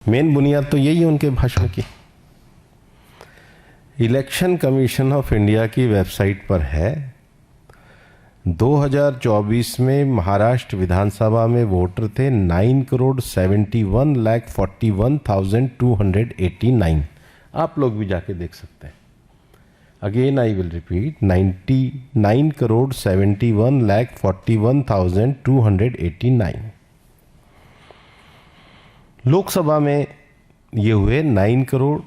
Main बुनियाद तो यही है उनके भाषण की। इलेक्शन कमीशन ऑफ इंडिया की वेबसाइट पर है 2024 में महाराष्ट्र विधानसभा में वोटर थे 9,71,41,289। आप लोग भी जाके देख सकते हैं। Again I will repeat 99,71,41,289। Lok Sabha में ये हुए 9 करोड़,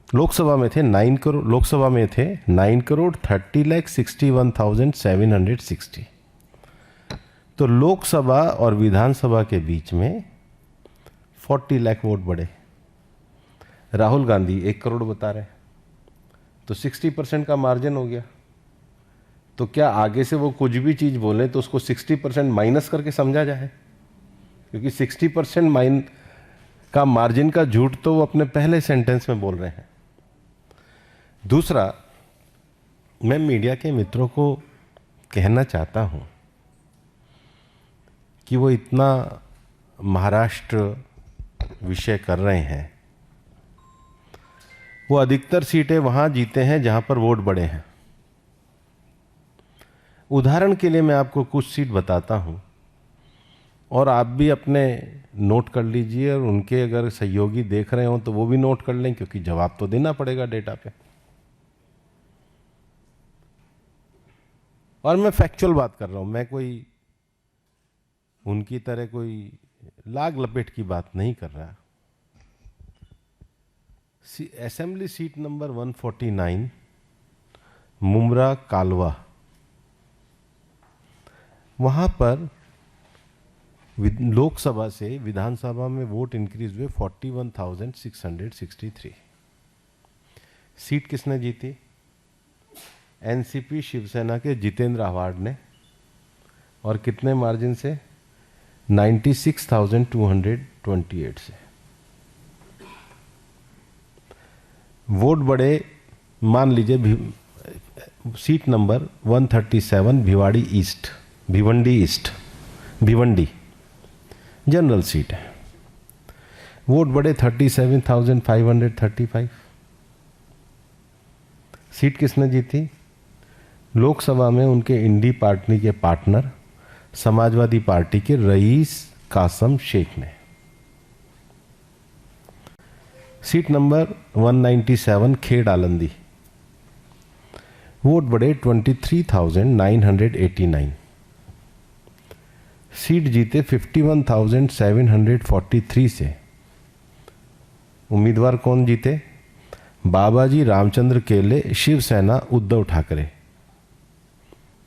लोकसभा में थे 9 करोड़, लोकसभा में थे 9,30,61,760। तो लोकसभा और विधानसभा के बीच में 40 लाख वोट बढ़े। राहुल गांधी 1 करोड़ बता रहे, तो 60% का मार्जिन हो गया। तो क्या आगे से वो कुछ भी चीज बोले तो उसको 60% माइनस करके समझा जाए? क्योंकि 60% का मार्जिन का झूठ तो वो अपने पहले सेंटेंस में बोल रहे हैं। दूसरा, मैं मीडिया के मित्रों को कहना चाहता हूं कि वो इतना महाराष्ट्र विषय कर रहे हैं, वो अधिकतर सीटें वहां जीते हैं जहां पर वोट बढ़े हैं। उदाहरण के लिए मैं आपको कुछ सीट बताता हूं और आप भी अपने नोट कर लीजिए, और उनके अगर सहयोगी देख रहे हो तो वो भी नोट कर लें, क्योंकि जवाब तो देना पड़ेगा डेटा पे। और मैं फैक्चुअल बात कर रहा हूं, मैं कोई उनकी तरह कोई लाग लपेट की बात नहीं कर रहा। असेंबली सीट नंबर 149 मुमरा कालवा, वहां पर लोकसभा से विधानसभा में वोट इंक्रीज हुए 41,663। सीट किसने जीती? एनसीपी शिवसेना के जितेंद्र आव्हाड ने। और कितने मार्जिन से? 96,228 से। वोट बढ़े, मान लीजिए seat number 137 Bhiwandi general seat है। वोट बढ़े 37,535। सीट किसने जीती? लोकसभा में उनके इंडी पार्टी के पार्टनर समाजवादी पार्टी के रईस कासम शेख ने। सीट नंबर 197 खेड़ आलंदी, वोट बढ़े 23,989। सीट जीते 51,743 से। उम्मीदवार कौन जीते? बाबाजी रामचंद्र केले, शिवसेना उद्धव ठाकरे,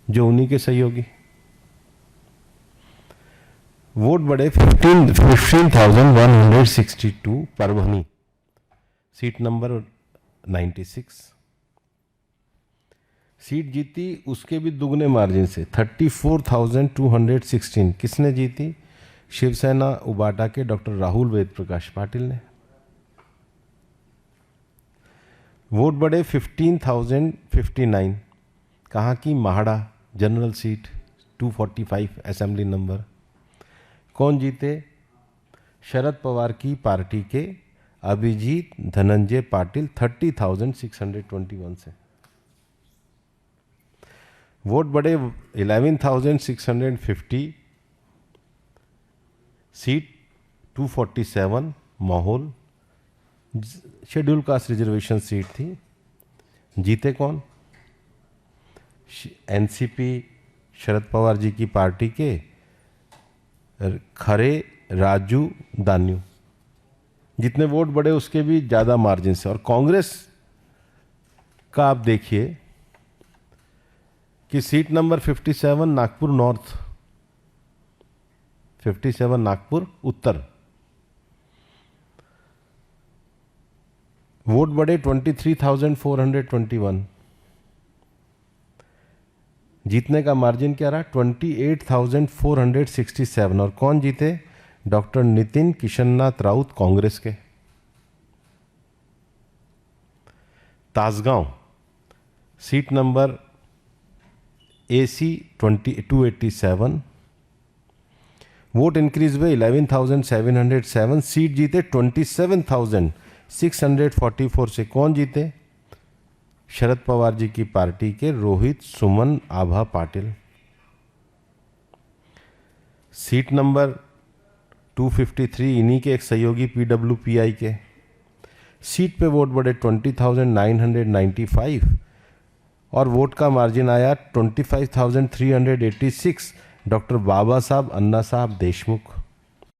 जो उन्हीं के सहयोगी। वोट बढ़े 15,162 परभनी, सीट नंबर 96। सीट जीती उसके भी दुगने मार्जिन से 34,216। किसने जीती? शिवसेना उबाटा के डॉक्टर राहुल वेद प्रकाश पाटिल ने। वोट बढ़े 15,059, कहाँ की? MHADA general seat 245 assembly number. कौन जीते? शरद पवार की पार्टी के अभिजीत धनंजय पाटिल 30,621 से। वोट बढ़े 11,650। सीट 247 माहौल शेड्यूल कास्ट रिजर्वेशन सीट थी। जीते कौन? एनसीपी शरद पवार जी की पार्टी के खरे राजू दान्यू। जितने वोट बढ़े उसके भी ज्यादा मार्जिन से। और कांग्रेस का आप देखिए कि seat number 57 Nagpur north, 57 Nagpur उत्तर, वोट बढ़े 23,421। जीतने का मार्जिन क्या रहा? 28,467। और कौन जीते? डॉक्टर नितिन किशननाथ राउत कांग्रेस के। Tasgaon seat number AC 287, vote increase हुए 11,707, सीट जीते 27,644 से। कौन जीते? शरद पवार जी की पार्टी के रोहित सुमन आभा पाटिल। सीट नंबर 253 इन्हीं के एक सहयोगी PWPI के। सीट पे वोट बढ़े 20,995 और वोट का मार्जिन आया 25,386, डॉक्टर बाबा साहब अन्ना साहब देशमुख।